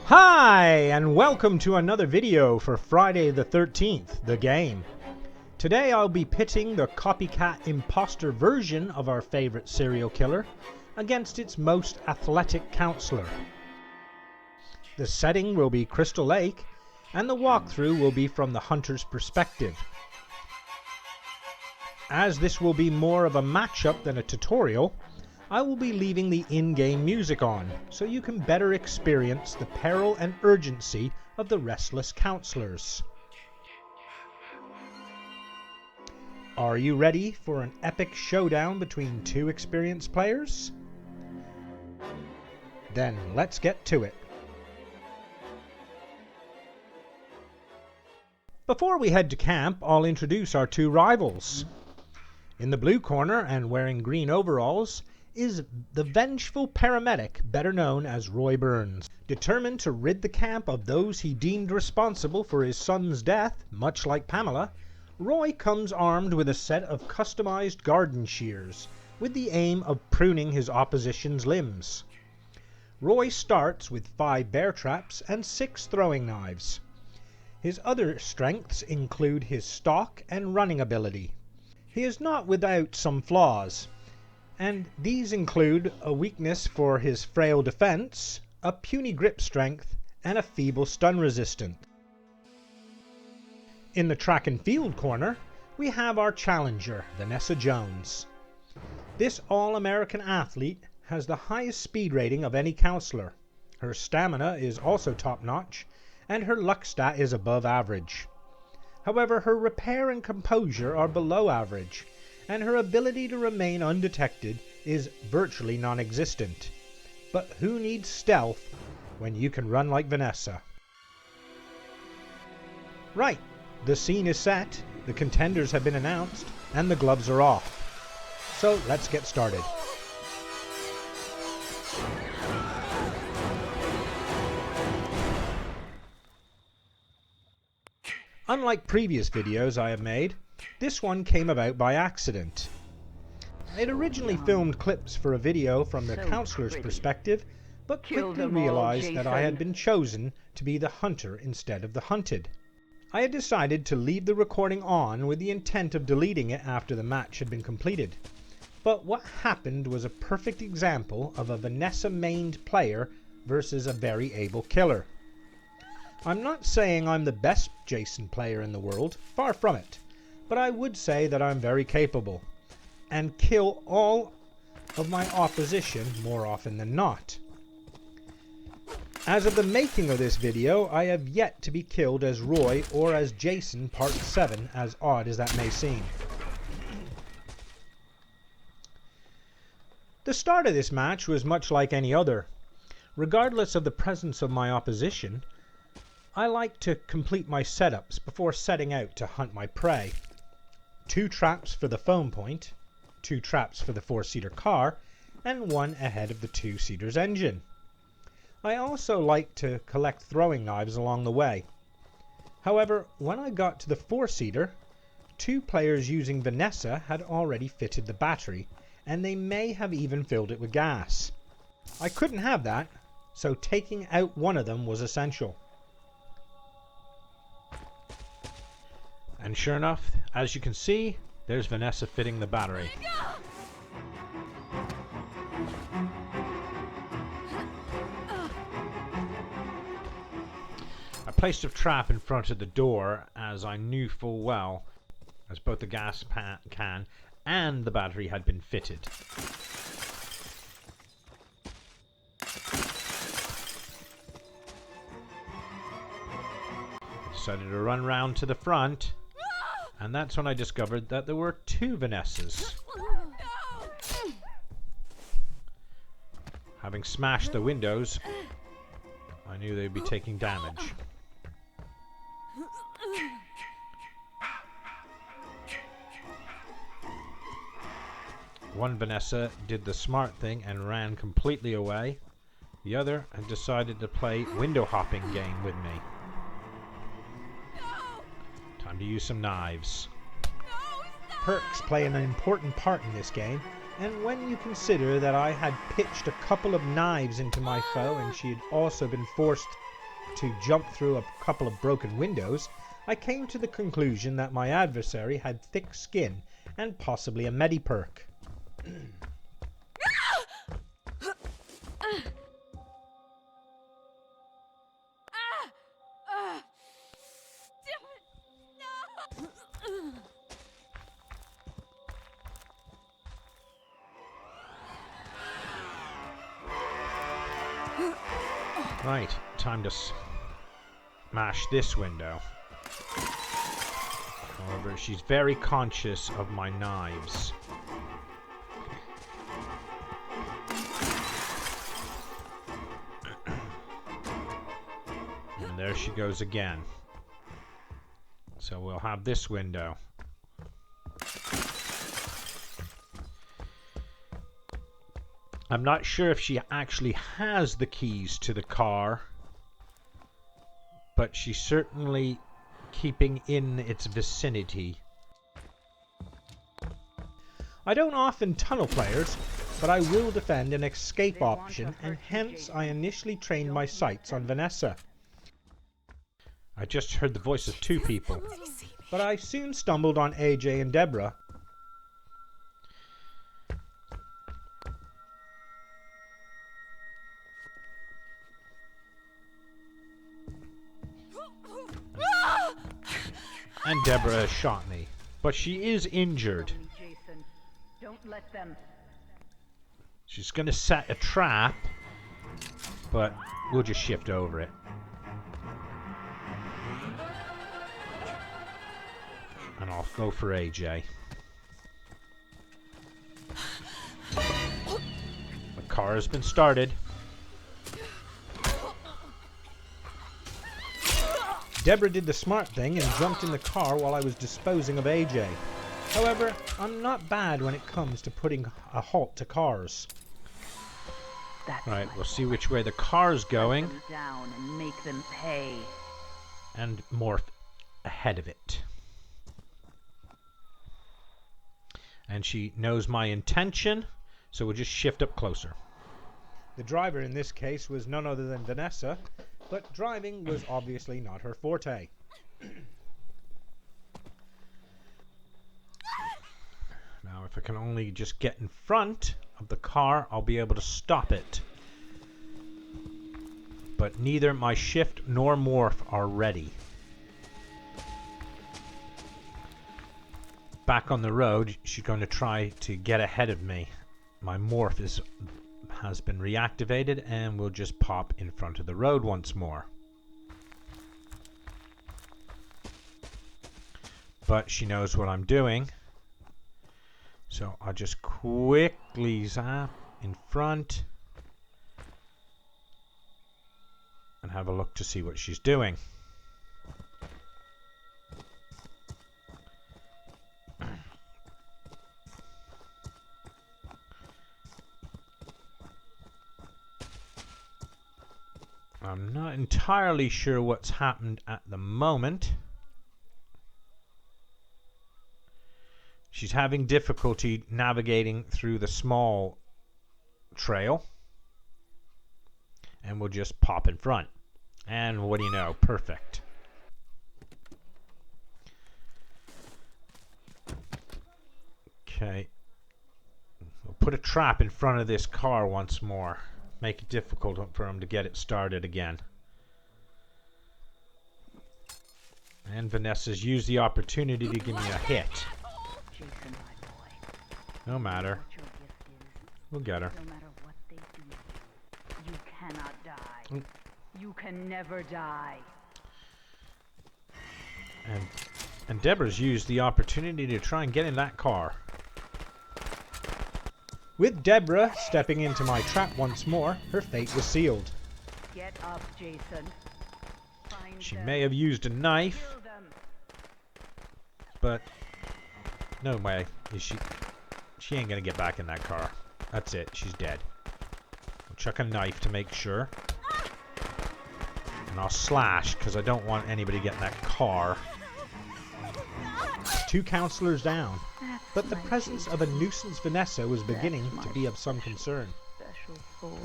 Hi, and welcome to another video for Friday the 13th, the game. Today I'll be pitting the copycat imposter version of our favorite serial killer against its most athletic counselor. The setting will be Crystal Lake, and the walkthrough will be from the hunter's perspective. As this will be more of a matchup than a tutorial, I will be leaving the in-game music on, so you can better experience the peril and urgency of the restless counselors. Are you ready for an epic showdown between two experienced players? Then let's get to it. Before we head to camp, I'll introduce our two rivals. In the blue corner and wearing green overalls is the vengeful paramedic better known as Roy Burns. Determined to rid the camp of those he deemed responsible for his son's death, much like Pamela, Roy comes armed with a set of customized garden shears with the aim of pruning his opposition's limbs. Roy starts with 5 bear traps and 6 throwing knives. His other strengths include his stalk and running ability. He is not without some flaws, and these include a weakness for his frail defense, a puny grip strength, and a feeble stun resistance. In the track and field corner, we have our challenger, Vanessa Jones. This all-American athlete has the highest speed rating of any counselor. Her stamina is also top-notch, and her luck stat is above average. However, her repair and composure are below average, and her ability to remain undetected is virtually non-existent. But who needs stealth when you can run like Vanessa? Right, the scene is set, the contenders have been announced, and the gloves are off. So let's get started. Unlike previous videos I have made, this one came about by accident. I had originally filmed clips for a video from the counselor's perspective, but quickly realized that I had been chosen to be the hunter instead of the hunted. I had decided to leave the recording on with the intent of deleting it after the match had been completed. But what happened was a perfect example of a Vanessa-mained player versus a very able killer. I'm not saying I'm the best Jason player in the world, far from it, but I would say that I'm very capable, and kill all of my opposition more often than not. As of the making of this video, I have yet to be killed as Roy or as Jason Part 7, as odd as that may seem. The start of this match was much like any other. Regardless of the presence of my opposition, I like to complete my setups before setting out to hunt my prey. 2 traps for the phone point, 2 traps for the 4-seater car, and 1 ahead of the 2-seater's engine. I also like to collect throwing knives along the way. However, when I got to the 4-seater, 2 players using Vanessa had already fitted the battery, and they may have even filled it with gas. I couldn't have that, so taking out one of them was essential. And sure enough, as you can see, there's Vanessa fitting the battery. I placed a trap in front of the door, as I knew full well as both the gas can and the battery had been fitted. I decided to run round to the front, and that's when I discovered that there were 2 Vanessas. Having smashed the windows, I knew they'd be taking damage. One Vanessa did the smart thing and ran completely away. The other had decided to play window hopping game with me. Time to use some knives. Perks play an important part in this game, And when you consider that I had pitched a couple of knives into my foe and she had also been forced to jump through a couple of broken windows, I came to the conclusion that my adversary had thick skin and possibly a mediperk. Right, time to smash this window. However, she's very conscious of my knives. And there she goes again. So we'll have this window. I'm not sure if she actually has the keys to the car, but she's certainly keeping in its vicinity. I don't often tunnel players, but I will defend an escape option, and hence I initially trained my sights on Vanessa. I just heard the voice of two people, but I soon stumbled on AJ and Deborah. And Deborah has shot me, but she is injured. Don't let them. She's going to set a trap, but we'll just shift over it. And I'll go for AJ. The car has been started. Deborah did the smart thing and jumped in the car while I was disposing of AJ. However, I'm not bad when it comes to putting a halt to cars. Right, we'll see which way the car's going. Let them down and make them pay. And morph ahead of it. And she knows my intention, so we'll just shift up closer. The driver in this case was none other than Vanessa, but driving was obviously not her forte. Now, if I can only just get in front of the car, I'll be able to stop it. But neither my shift nor morph are ready. Back on the road, she's going to try to get ahead of me. My morph has been reactivated, and we'll just pop in front of the road once more. But she knows what I'm doing, so I'll just quickly zap in front and have a look to see what she's doing. I'm not entirely sure what's happened at the moment. She's having difficulty navigating through the small trail. And we'll just pop in front. And what do you know? Perfect. Okay. We'll put a trap in front of this car once more. Make it difficult for him to get it started again. And Vanessa's used the opportunity to give me a hit. Jason, my boy. No matter. What your gift is. We'll get her. No matter what they do, you cannot die. You can never die. And Deborah's used the opportunity to try and get in that car. With Deborah stepping into my trap once more, her fate was sealed. Get up, Jason. Find She them. may have used a knife, Kill them. but no way is she ain't gonna get back in that car. That's it, she's dead. I'll chuck a knife to make sure. And I'll slash, because I don't want anybody getting that car. 2 counselors down. That's but the My presence of a Jason. nuisance Vanessa was beginning That's to my be of some concern. Special boy.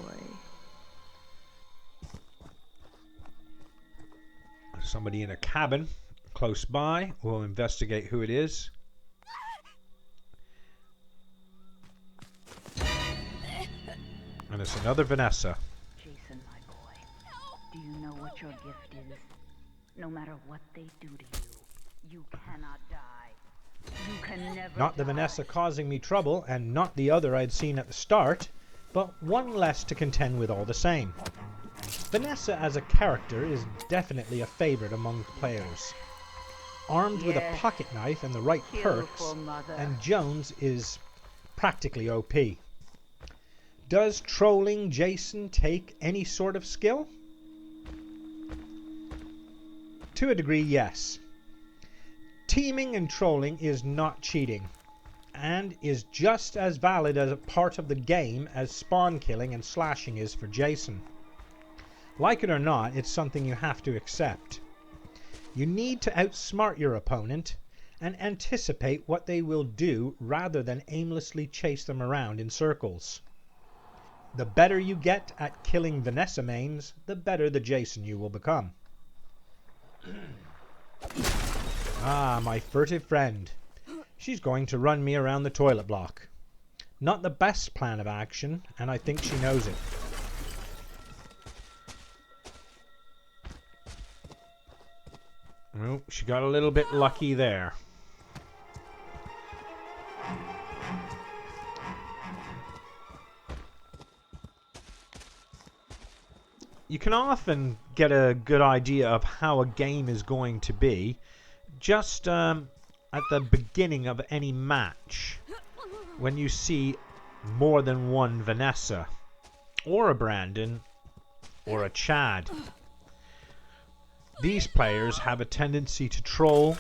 Somebody in a cabin close by. We'll investigate who it is. And it's another Vanessa. Jason, my boy. Do you know what your gift is? No matter what they do to you, you cannot die. You can never Not the die. Vanessa causing me trouble, and not the other I'd seen at the start, but one less to contend with all the same. Vanessa as a character is definitely a favorite among players. Armed with a Yes. pocket knife and the right Kill perks, for mother. and Jones is practically OP. Does trolling Jason take any sort of skill? To a degree, yes. Teaming and trolling is not cheating, and is just as valid as a part of the game as spawn killing and slashing is for Jason. Like it or not, it's something you have to accept. You need to outsmart your opponent and anticipate what they will do rather than aimlessly chase them around in circles. The better you get at killing Vanessa mains, the better the Jason you will become. Ah, my furtive friend. She's going to run me around the toilet block. Not the best plan of action, and I think she knows it. Oh, she got a little bit lucky there. You can often get a good idea of how a game is going to be just at the beginning of any match, when you see more than one Vanessa, or a Brandon, or a Chad. These players have a tendency to troll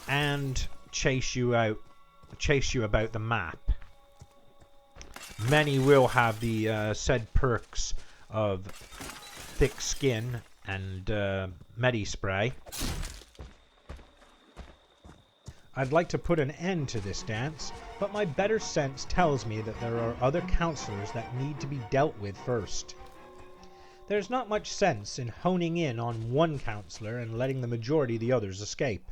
and chase you about the map. Many will have the said perks of thick skin and medi spray. I'd like to put an end to this dance, but my better sense tells me that there are other counselors that need to be dealt with first. There's not much sense in honing in on one counselor and letting the majority of the others escape.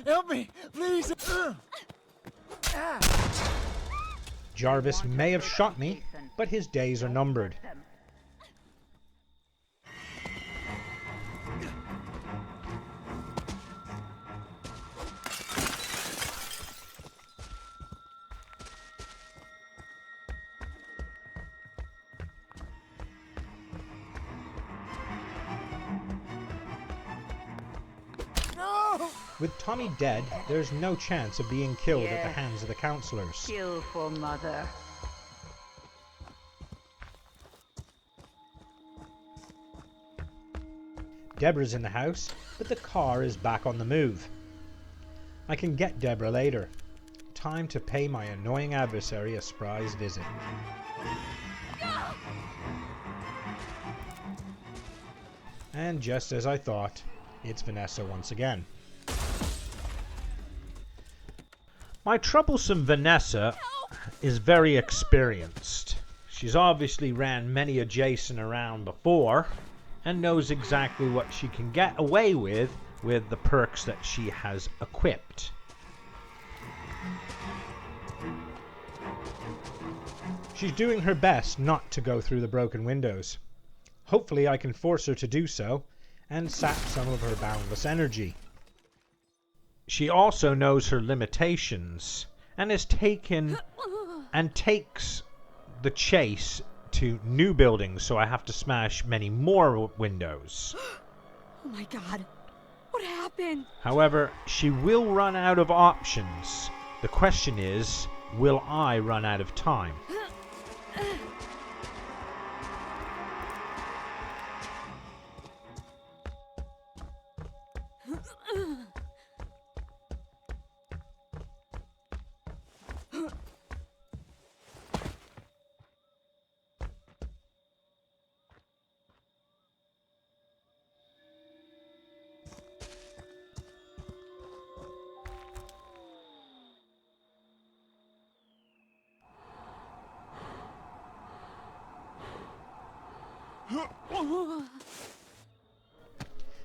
Help me, please! Jarvis may have shot me, but his days are numbered. No! With Tommy dead, there's no chance of being killed at the hands of the counselors. Kill for mother. Deborah's in the house, but the car is back on the move. I can get Deborah later. Time to pay my annoying adversary a surprise visit. And just as I thought, it's Vanessa once again. My troublesome Vanessa is very experienced. She's obviously ran many a Jason around before and knows exactly what she can get away with the perks that she has equipped. She's doing her best not to go through the broken windows. Hopefully I can force her to do so and sap some of her boundless energy. She also knows her limitations and has taken and takes the chase to new buildings, so I have to smash many more windows. Oh my god. What happened? However, she will run out of options. The question is, will I run out of time?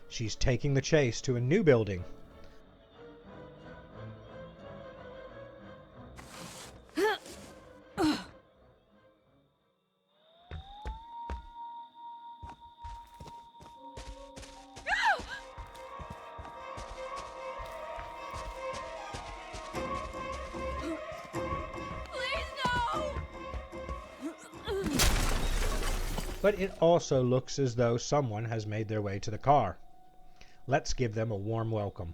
She's taking the chase to a new building. But it also looks as though someone has made their way to the car. Let's give them a warm welcome.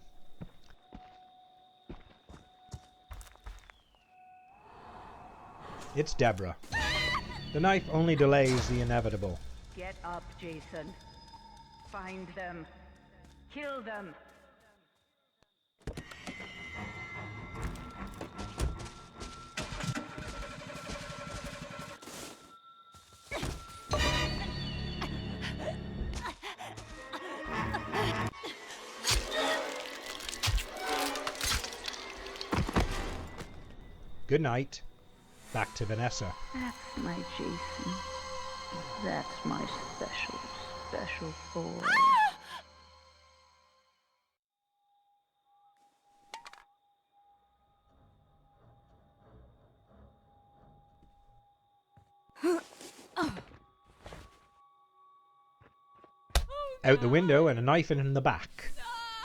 It's Deborah. The knife only delays the inevitable. Get up, Jason. Find them. Kill them. Good night. Back to Vanessa. That's my Jason. That's my special boy. Out the window and a knife in the back.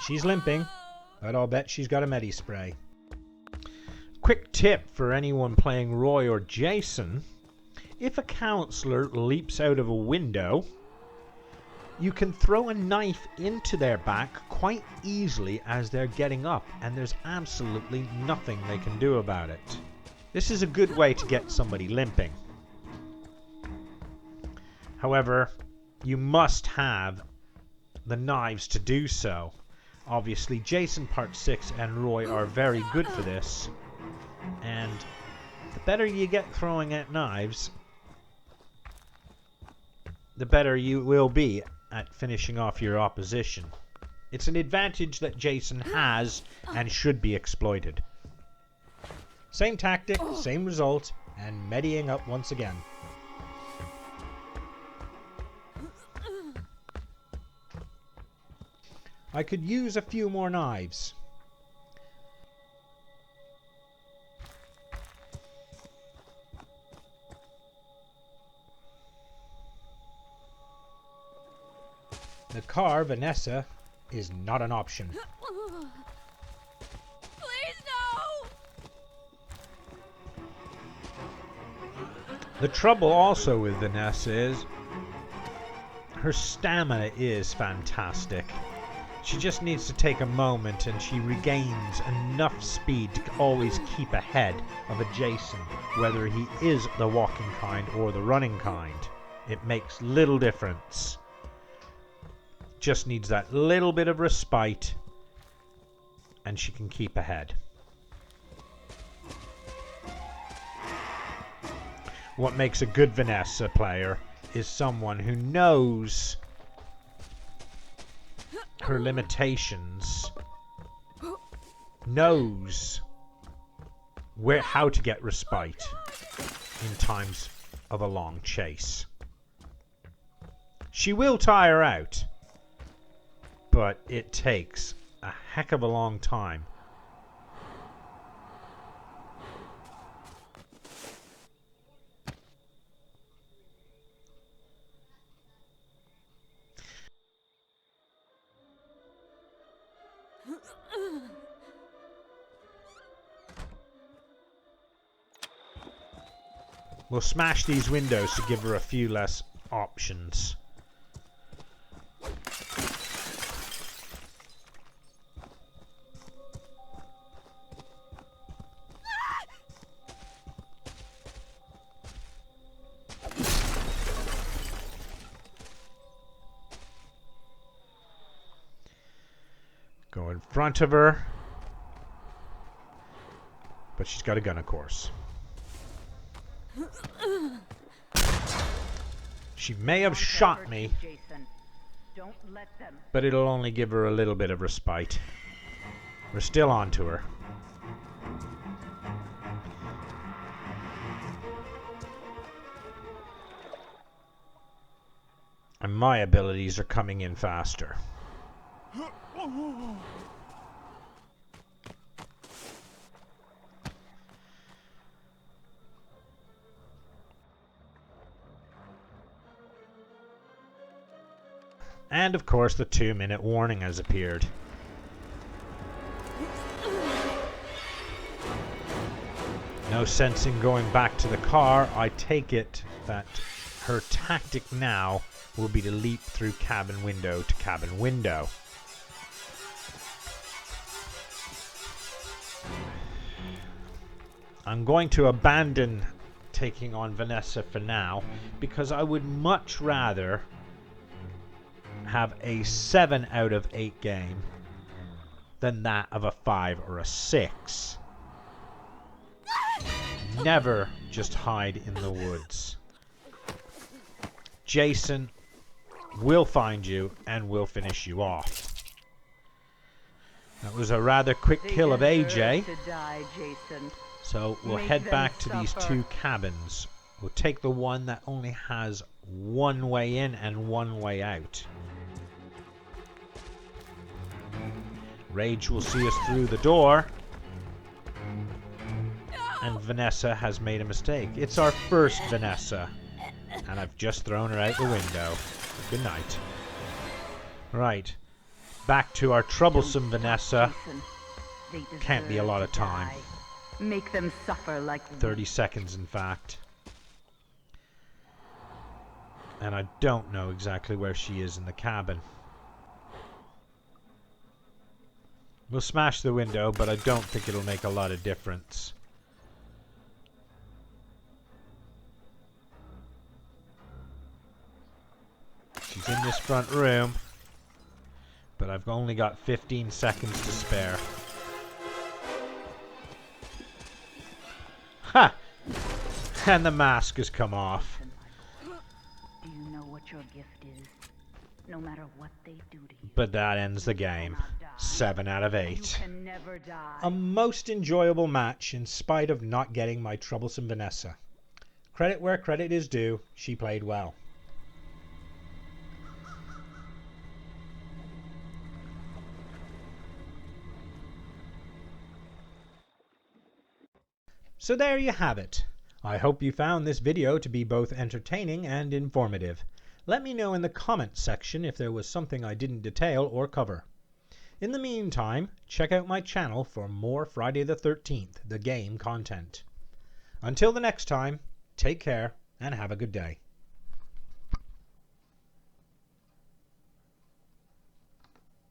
She's limping, but I'll bet she's got a medi spray. Quick tip for anyone playing Roy or Jason: if a counselor leaps out of a window, you can throw a knife into their back quite easily as they're getting up, and there's absolutely nothing they can do about it. This is a good way to get somebody limping. However, you must have the knives to do so. Obviously, Jason Part 6 and Roy are very good for this, and the better you get throwing at knives, the better you will be at finishing off your opposition. It's an advantage that Jason has and should be exploited. Same tactic, same result, and mediing up once again. I could use a few more knives. The car, Vanessa, is not an option. Please, no! The trouble also with Vanessa is her stamina is fantastic. She just needs to take a moment and she regains enough speed to always keep ahead of a Jason, whether he is the walking kind or the running kind. It makes little difference. Just needs that little bit of respite and she can keep ahead. What makes a good Vanessa player is someone who knows her limitations, knows how to get respite in times of a long chase. She will tire out, but it takes a heck of a long time. We'll smash these windows to give her a few less options. Go in front of her. But she's got a gun, of course. She may have shot me, Don't let them. but it'll only give her a little bit of respite. We're still on to her. my abilities are coming in faster. And of course the 2-minute warning has appeared. No sense in going back to the car. I take it that her tactic now will be to leap through cabin window to cabin window. I'm going to abandon taking on Vanessa for now, because I would much rather have a 7 out of 8 game than that of a 5 or a 6. Never just hide in the woods. Jason will find you and will finish you off. That was a rather quick kill of AJ. To die, Jason. So we'll Make head them back to these suffer. 2 cabins. We'll take the one that only has one way in and one way out. Rage will see us through the door. And Vanessa has made a mistake. It's our first Vanessa. And I've just thrown her out the window. Good night. Right. Back to our troublesome Vanessa. Jason. They Can't be a deserve lot to of time. die. Make them suffer like 30 seconds, in fact. And I don't know exactly where she is in the cabin. We'll smash the window, but I don't think it'll make a lot of difference. She's in this front room, but I've only got 15 seconds to spare. Ha! And the mask has come off. Do you know what your gift is? No matter what they do to you. But that ends the game. 7 out of You 8. can never die. A most enjoyable match in spite of not getting my troublesome Vanessa. Credit where credit is due, she played well. So there you have it. I hope you found this video to be both entertaining and informative. Let me know in the comments section if there was something I didn't detail or cover. In the meantime, check out my channel for more Friday the 13th, the game content. Until the next time, take care and have a good day.